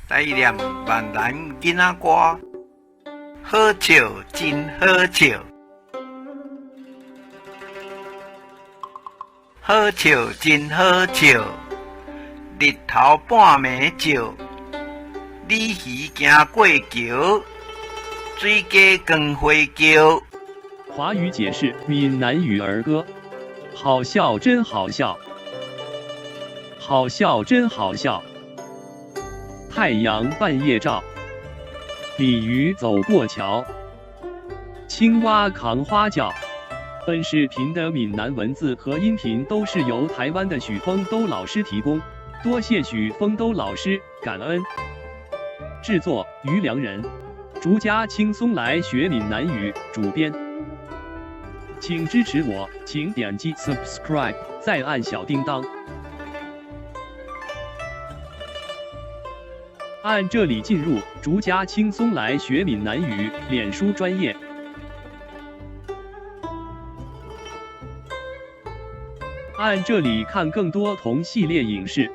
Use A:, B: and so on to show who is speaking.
A: 来念闽南囡仔歌，好笑真好笑，好笑真好笑。日头半暝照，鲤鱼行过桥，水鸡光花叫。
B: 华语解释闽南语儿歌，好笑真好笑，好笑真好笑。太阳半夜照，鲤鱼走过桥，青蛙扛花轿。本视频的闽南文字和音频都是由台湾的许丰都老师提供，多谢许丰都老师，感恩。制作于良人，逐家轻松来学闽南语，主编。请支持我，请点击 subscribe， 再按小叮当。按这里进入逐家轻松来学闽南语脸书专页。按这里看更多同系列影视。